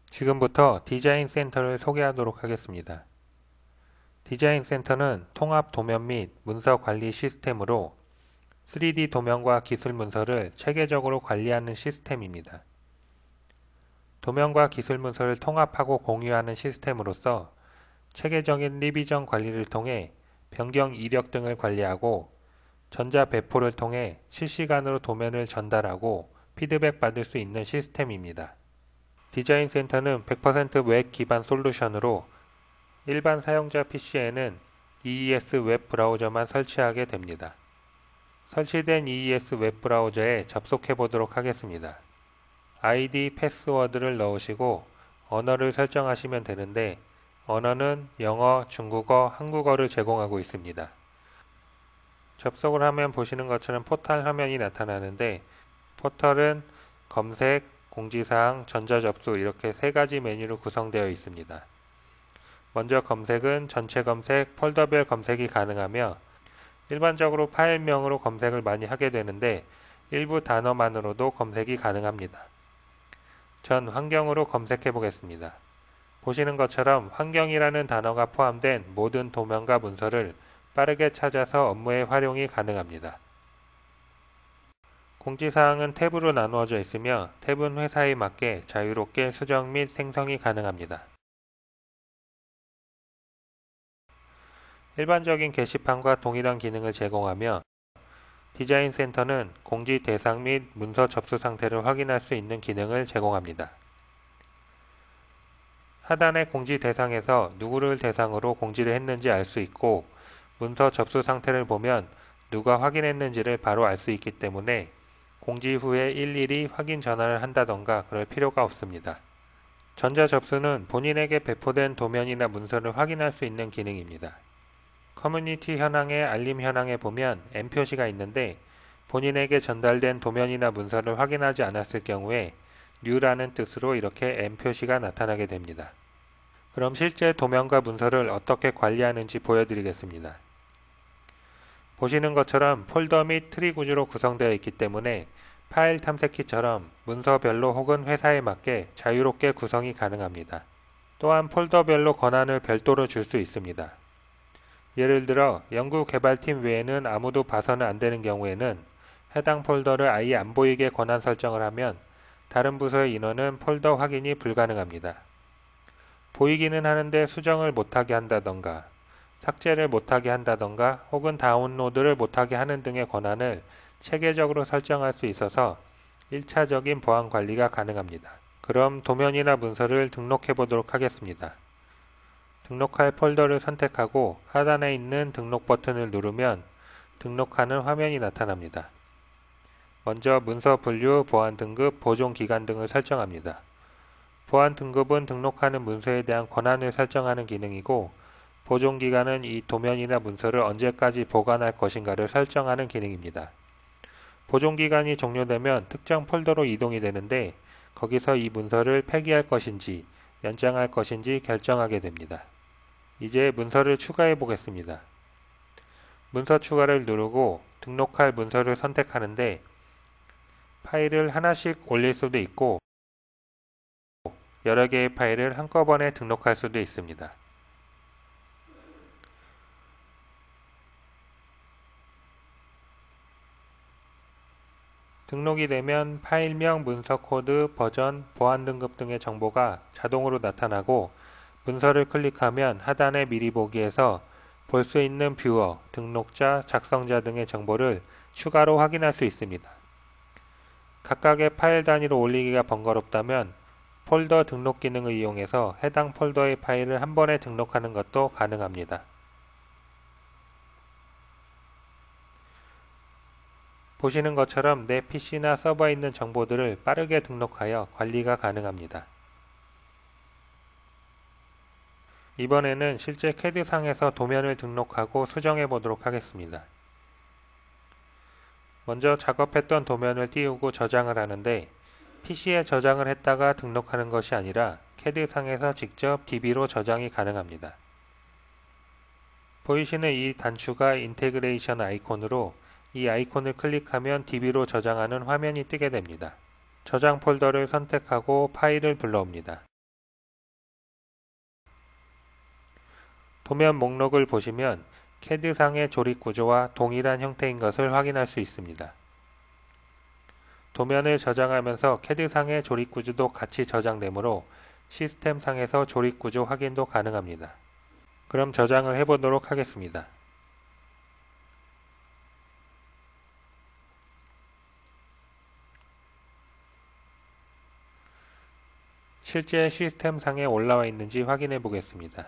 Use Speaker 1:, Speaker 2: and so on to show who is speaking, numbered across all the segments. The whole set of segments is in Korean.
Speaker 1: 지금부터 디자인 센터를 소개하도록 하겠습니다. 디자인 센터는 통합 도면 및 문서 관리 시스템으로 3D 도면과 기술 문서를 체계적으로 관리하는 시스템입니다. 도면과 기술 문서를 통합하고 공유하는 시스템으로서 체계적인 리비전 관리를 통해 변경 이력 등을 관리하고 전자 배포를 통해 실시간으로 도면을 전달하고 피드백 받을 수 있는 시스템입니다. 디자인 센터는 100% 웹 기반 솔루션으로 일반 사용자 PC에는 EES 웹 브라우저만 설치하게 됩니다. 설치된 EES 웹 브라우저에 접속해 보도록 하겠습니다. 아이디, 패스워드를 넣으시고 언어를 설정하시면 되는데 언어는 영어, 중국어, 한국어를 제공하고 있습니다. 접속을 하면 보시는 것처럼 포털 화면이 나타나는데 포털은 검색, 공지사항, 전자접수 이렇게 세 가지 메뉴로 구성되어 있습니다. 먼저 검색은 전체 검색, 폴더별 검색이 가능하며 일반적으로 파일명으로 검색을 많이 하게 되는데 일부 단어만으로도 검색이 가능합니다. 전 환경으로 검색해 보겠습니다. 보시는 것처럼 환경이라는 단어가 포함된 모든 도면과 문서를 빠르게 찾아서 업무에 활용이 가능합니다. 공지사항은 탭으로 나누어져 있으며 탭은 회사에 맞게 자유롭게 수정 및 생성이 가능합니다. 일반적인 게시판과 동일한 기능을 제공하며 디자인 센터는 공지 대상 및 문서 접수 상태를 확인할 수 있는 기능을 제공합니다. 하단의 공지 대상에서 누구를 대상으로 공지를 했는지 알 수 있고 문서 접수 상태를 보면 누가 확인했는지를 바로 알 수 있기 때문에 공지 후에 일일이 확인 전화를 한다던가 그럴 필요가 없습니다. 전자접수는 본인에게 배포된 도면이나 문서를 확인할 수 있는 기능입니다. 커뮤니티 현황의 알림 현황에 보면 M 표시가 있는데 본인에게 전달된 도면이나 문서를 확인하지 않았을 경우에 New라는 뜻으로 이렇게 M 표시가 나타나게 됩니다. 그럼 실제 도면과 문서를 어떻게 관리하는지 보여드리겠습니다. 보시는 것처럼 폴더 및 트리 구조로 구성되어 있기 때문에 파일 탐색키처럼 문서별로 혹은 회사에 맞게 자유롭게 구성이 가능합니다. 또한 폴더별로 권한을 별도로 줄 수 있습니다. 예를 들어 연구개발팀 외에는 아무도 봐서는 안 되는 경우에는 해당 폴더를 아예 안 보이게 권한 설정을 하면 다른 부서의 인원은 폴더 확인이 불가능합니다. 보이기는 하는데 수정을 못하게 한다던가 삭제를 못하게 한다던가 혹은 다운로드를 못하게 하는 등의 권한을 체계적으로 설정할 수 있어서 1차적인 보안 관리가 가능합니다. 그럼 도면이나 문서를 등록해 보도록 하겠습니다. 등록할 폴더를 선택하고 하단에 있는 등록 버튼을 누르면 등록하는 화면이 나타납니다. 먼저 문서 분류, 보안 등급, 보존 기간 등을 설정합니다. 보안 등급은 등록하는 문서에 대한 권한을 설정하는 기능이고 보존 기간은 이 도면이나 문서를 언제까지 보관할 것인가를 설정하는 기능입니다. 보존 기간이 종료되면 특정 폴더로 이동이 되는데 거기서 이 문서를 폐기할 것인지 연장할 것인지 결정하게 됩니다. 이제 문서를 추가해 보겠습니다. 문서 추가를 누르고 등록할 문서를 선택하는데 파일을 하나씩 올릴 수도 있고 여러 개의 파일을 한꺼번에 등록할 수도 있습니다. 등록이 되면 파일명, 문서 코드, 버전, 보안 등급 등의 정보가 자동으로 나타나고 문서를 클릭하면 하단의 미리 보기에서 볼 수 있는 뷰어, 등록자, 작성자 등의 정보를 추가로 확인할 수 있습니다. 각각의 파일 단위로 올리기가 번거롭다면 폴더 등록 기능을 이용해서 해당 폴더의 파일을 한 번에 등록하는 것도 가능합니다. 보시는 것처럼 내 PC나 서버에 있는 정보들을 빠르게 등록하여 관리가 가능합니다. 이번에는 실제 CAD상에서 도면을 등록하고 수정해 보도록 하겠습니다. 먼저 작업했던 도면을 띄우고 저장을 하는데 PC에 저장을 했다가 등록하는 것이 아니라 CAD상에서 직접 DB로 저장이 가능합니다. 보이시는 이 단추가 인테그레이션 아이콘으로 이 아이콘을 클릭하면 DB로 저장하는 화면이 뜨게 됩니다. 저장 폴더를 선택하고 파일을 불러옵니다. 도면 목록을 보시면 CAD상의 조립 구조와 동일한 형태인 것을 확인할 수 있습니다. 도면을 저장하면서 CAD상의 조립 구조도 같이 저장되므로 시스템상에서 조립 구조 확인도 가능합니다. 그럼 저장을 해보도록 하겠습니다. 실제 시스템상에 올라와 있는지 확인해 보겠습니다.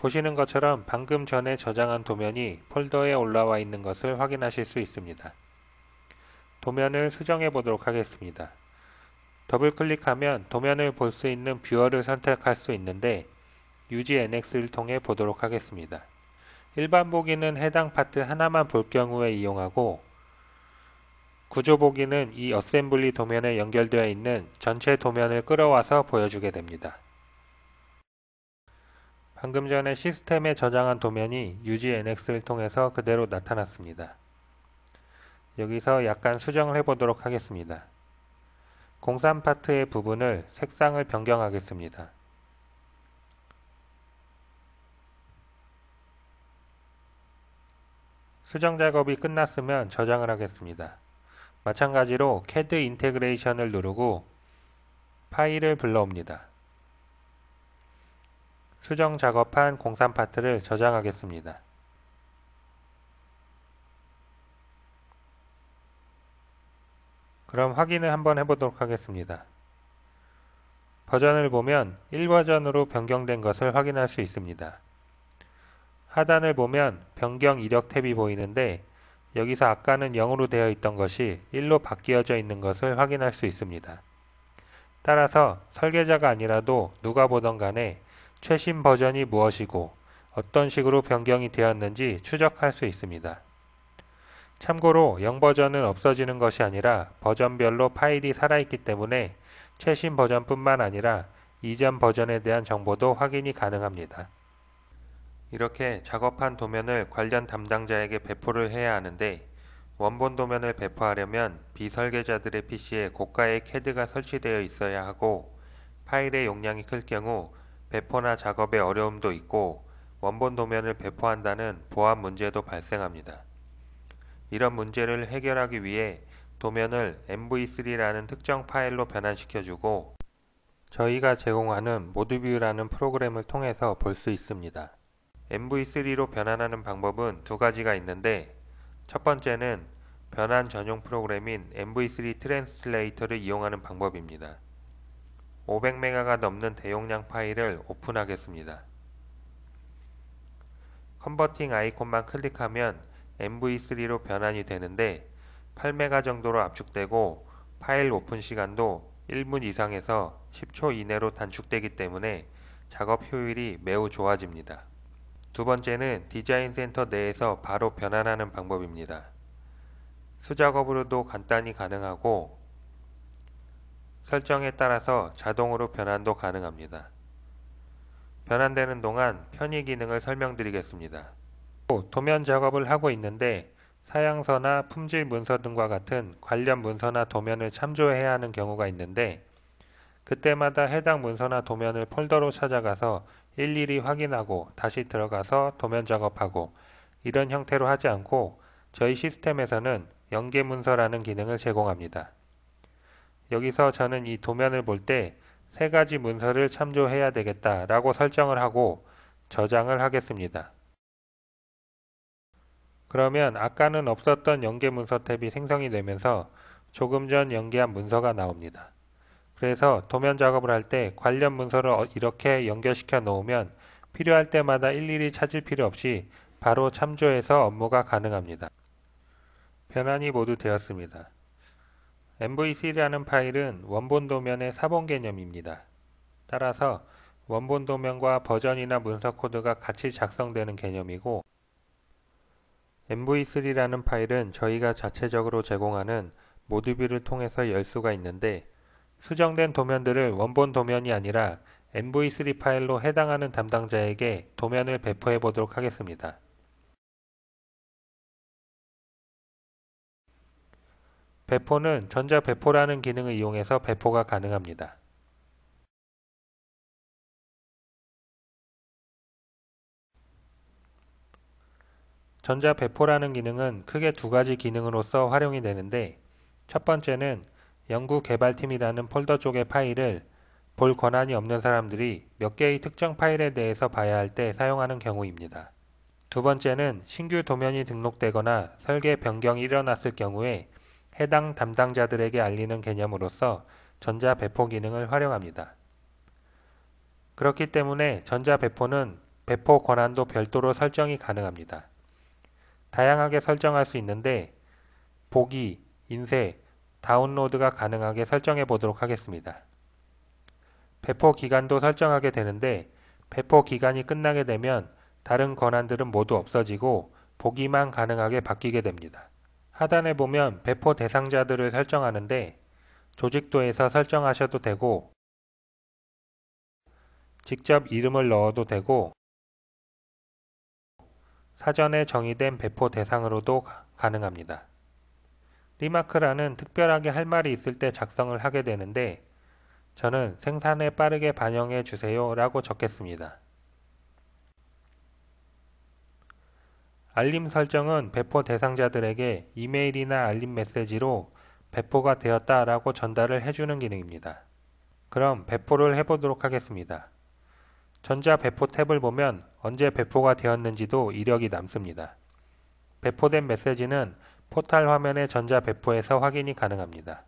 Speaker 1: 보시는 것처럼 방금 전에 저장한 도면이 폴더에 올라와 있는 것을 확인하실 수 있습니다. 도면을 수정해 보도록 하겠습니다. 더블 클릭하면 도면을 볼 수 있는 뷰어를 선택할 수 있는데 Use NX를 통해 보도록 하겠습니다. 일반 보기는 해당 파트 하나만 볼 경우에 이용하고, 구조 보기는 이 어셈블리 도면에 연결되어 있는 전체 도면을 끌어와서 보여주게 됩니다. 방금 전에 시스템에 저장한 도면이 Use NX를 통해서 그대로 나타났습니다. 여기서 약간 수정을 해보도록 하겠습니다. 03 파트의 부분을 색상을 변경하겠습니다. 수정 작업이 끝났으면 저장을 하겠습니다. 마찬가지로 CAD 인테그레이션을 누르고 파일을 불러옵니다. 수정 작업한 03 파트를 저장하겠습니다. 그럼 확인을 한번 해보도록 하겠습니다. 버전을 보면 1버전으로 변경된 것을 확인할 수 있습니다. 하단을 보면 변경 이력 탭이 보이는데 여기서 아까는 0으로 되어 있던 것이 1로 바뀌어져 있는 것을 확인할 수 있습니다. 따라서 설계자가 아니라도 누가 보던 간에 최신 버전이 무엇이고 어떤 식으로 변경이 되었는지 추적할 수 있습니다. 참고로 0버전은 없어지는 것이 아니라 버전별로 파일이 살아있기 때문에 최신 버전뿐만 아니라 이전 버전에 대한 정보도 확인이 가능합니다. 이렇게 작업한 도면을 관련 담당자에게 배포를 해야 하는데, 원본 도면을 배포하려면 비설계자들의 PC에 고가의 CAD가 설치되어 있어야 하고, 파일의 용량이 클 경우 배포나 작업에 어려움도 있고 원본 도면을 배포한다는 보안 문제도 발생합니다. 이런 문제를 해결하기 위해 도면을 MV3라는 특정 파일로 변환시켜주고 저희가 제공하는 모드뷰라는 프로그램을 통해서 볼 수 있습니다. MV3로 변환하는 방법은 두 가지가 있는데, 첫 번째는 변환 전용 프로그램인 MV3 트랜스레이터를 이용하는 방법입니다. 500메가가 넘는 대용량 파일을 오픈하겠습니다. 컨버팅 아이콘만 클릭하면 MV3로 변환이 되는데 8메가 정도로 압축되고 파일 오픈 시간도 1분 이상에서 10초 이내로 단축되기 때문에 작업 효율이 매우 좋아집니다. 두 번째는 디자인 센터 내에서 바로 변환하는 방법입니다. 수작업으로도 간단히 가능하고 설정에 따라서 자동으로 변환도 가능합니다. 변환되는 동안 편의 기능을 설명드리겠습니다. 도면 작업을 하고 있는데 사양서나 품질 문서 등과 같은 관련 문서나 도면을 참조해야 하는 경우가 있는데, 그때마다 해당 문서나 도면을 폴더로 찾아가서 일일이 확인하고 다시 들어가서 도면 작업하고 이런 형태로 하지 않고 저희 시스템에서는 연계 문서라는 기능을 제공합니다. 여기서 저는 이 도면을 볼 때 세 가지 문서를 참조해야 되겠다 라고 설정을 하고 저장을 하겠습니다. 그러면 아까는 없었던 연계 문서 탭이 생성이 되면서 조금 전 연계한 문서가 나옵니다. 그래서 도면 작업을 할 때 관련 문서를 이렇게 연결시켜 놓으면 필요할 때마다 일일이 찾을 필요 없이 바로 참조해서 업무가 가능합니다. 변환이 모두 되었습니다. MV3라는 파일은 원본 도면의 사본 개념입니다. 따라서 원본 도면과 버전이나 문서 코드가 같이 작성되는 개념이고, MV3라는 파일은 저희가 자체적으로 제공하는 모드뷰를 통해서 열 수가 있는데, 수정된 도면들을 원본 도면이 아니라 MV3 파일로 해당하는 담당자에게 도면을 배포해 보도록 하겠습니다. 배포는 전자배포라는 기능을 이용해서 배포가 가능합니다. 전자배포라는 기능은 크게 두 가지 기능으로서 활용이 되는데, 첫 번째는 연구 개발팀이라는 폴더 쪽의 파일을 볼 권한이 없는 사람들이 몇 개의 특정 파일에 대해서 봐야 할 때 사용하는 경우입니다. 두 번째는 신규 도면이 등록되거나 설계 변경이 일어났을 경우에 해당 담당자들에게 알리는 개념으로서 전자배포 기능을 활용합니다. 그렇기 때문에 전자배포는 배포 권한도 별도로 설정이 가능합니다. 다양하게 설정할 수 있는데 보기, 인쇄, 다운로드가 가능하게 설정해 보도록 하겠습니다. 배포 기간도 설정하게 되는데 배포 기간이 끝나게 되면 다른 권한들은 모두 없어지고 보기만 가능하게 바뀌게 됩니다. 하단에 보면 배포 대상자들을 설정하는데 조직도에서 설정하셔도 되고 직접 이름을 넣어도 되고 사전에 정의된 배포 대상으로도 가능합니다. 리마크란은 특별하게 할 말이 있을 때 작성을 하게 되는데 저는 생산에 빠르게 반영해 주세요 라고 적겠습니다. 알림 설정은 배포 대상자들에게 이메일이나 알림 메시지로 배포가 되었다 라고 전달을 해주는 기능입니다. 그럼 배포를 해보도록 하겠습니다. 전자 배포 탭을 보면 언제 배포가 되었는지도 이력이 남습니다. 배포된 메시지는 포탈 화면의 전자 배포에서 확인이 가능합니다.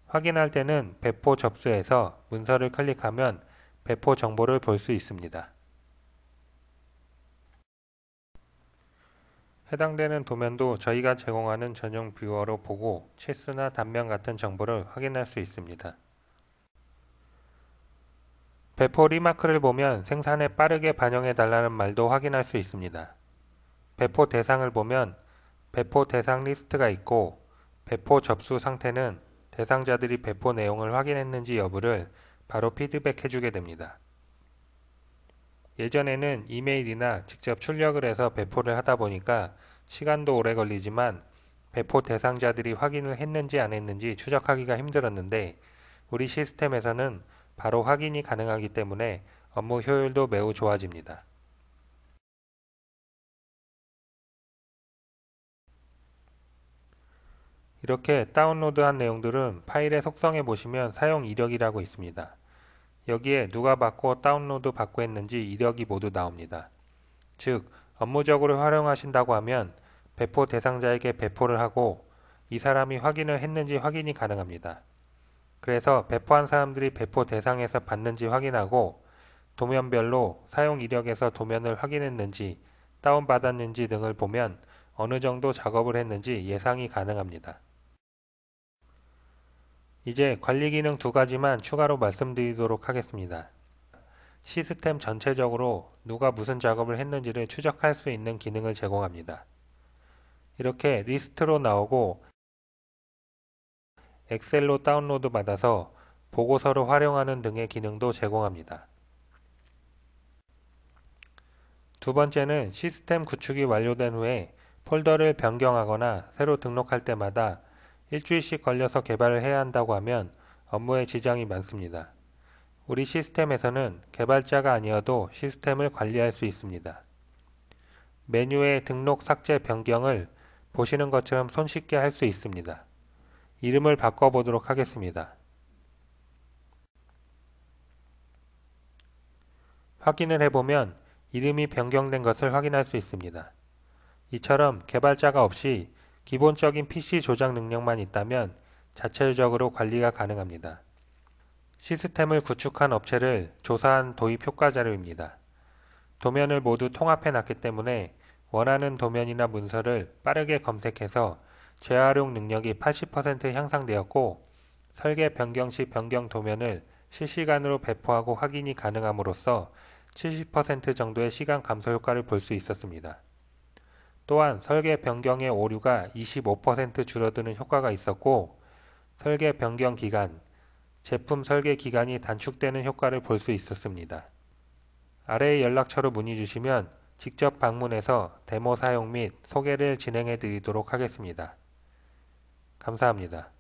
Speaker 1: 확인할 때는 배포 접수에서 문서를 클릭하면 배포 정보를 볼 수 있습니다. 해당되는 도면도 저희가 제공하는 전용 뷰어로 보고 치수나 단면 같은 정보를 확인할 수 있습니다. 배포 리마크를 보면 생산에 빠르게 반영해 달라는 말도 확인할 수 있습니다. 배포 대상을 보면 배포 대상 리스트가 있고 배포 접수 상태는 대상자들이 배포 내용을 확인했는지 여부를 바로 피드백해 주게 됩니다. 예전에는 이메일이나 직접 출력을 해서 배포를 하다 보니까 시간도 오래 걸리지만 배포 대상자들이 확인을 했는지 안 했는지 추적하기가 힘들었는데 우리 시스템에서는 바로 확인이 가능하기 때문에 업무 효율도 매우 좋아집니다. 이렇게 다운로드한 내용들은 파일의 속성에 보시면 사용 이력이라고 있습니다. 여기에 누가 받고 다운로드 받고 했는지 이력이 모두 나옵니다. 즉, 업무적으로 활용하신다고 하면 배포 대상자에게 배포를 하고 이 사람이 확인을 했는지 확인이 가능합니다. 그래서 배포한 사람들이 배포 대상에서 받는지 확인하고 도면별로 사용 이력에서 도면을 확인했는지 다운받았는지 등을 보면 어느 정도 작업을 했는지 예상이 가능합니다. 이제 관리 기능 두 가지만 추가로 말씀드리도록 하겠습니다. 시스템 전체적으로 누가 무슨 작업을 했는지를 추적할 수 있는 기능을 제공합니다. 이렇게 리스트로 나오고 엑셀로 다운로드 받아서 보고서로 활용하는 등의 기능도 제공합니다. 두 번째는 시스템 구축이 완료된 후에 폴더를 변경하거나 새로 등록할 때마다 일주일씩 걸려서 개발을 해야 한다고 하면 업무에 지장이 많습니다. 우리 시스템에서는 개발자가 아니어도 시스템을 관리할 수 있습니다. 메뉴의 등록, 삭제, 변경을 보시는 것처럼 손쉽게 할 수 있습니다. 이름을 바꿔보도록 하겠습니다. 확인을 해보면 이름이 변경된 것을 확인할 수 있습니다. 이처럼 개발자가 없이 기본적인 PC 조작 능력만 있다면 자체적으로 관리가 가능합니다. 시스템을 구축한 업체를 조사한 도입 효과 자료입니다. 도면을 모두 통합해 놨기 때문에 원하는 도면이나 문서를 빠르게 검색해서 재활용 능력이 80% 향상되었고 설계 변경 시 변경 도면을 실시간으로 배포하고 확인이 가능함으로써 70% 정도의 시간 감소 효과를 볼 수 있었습니다. 또한 설계 변경의 오류가 25% 줄어드는 효과가 있었고 설계 변경 기간, 제품 설계 기간이 단축되는 효과를 볼 수 있었습니다. 아래의 연락처로 문의 주시면 직접 방문해서 데모 사용 및 소개를 진행해 드리도록 하겠습니다. 감사합니다.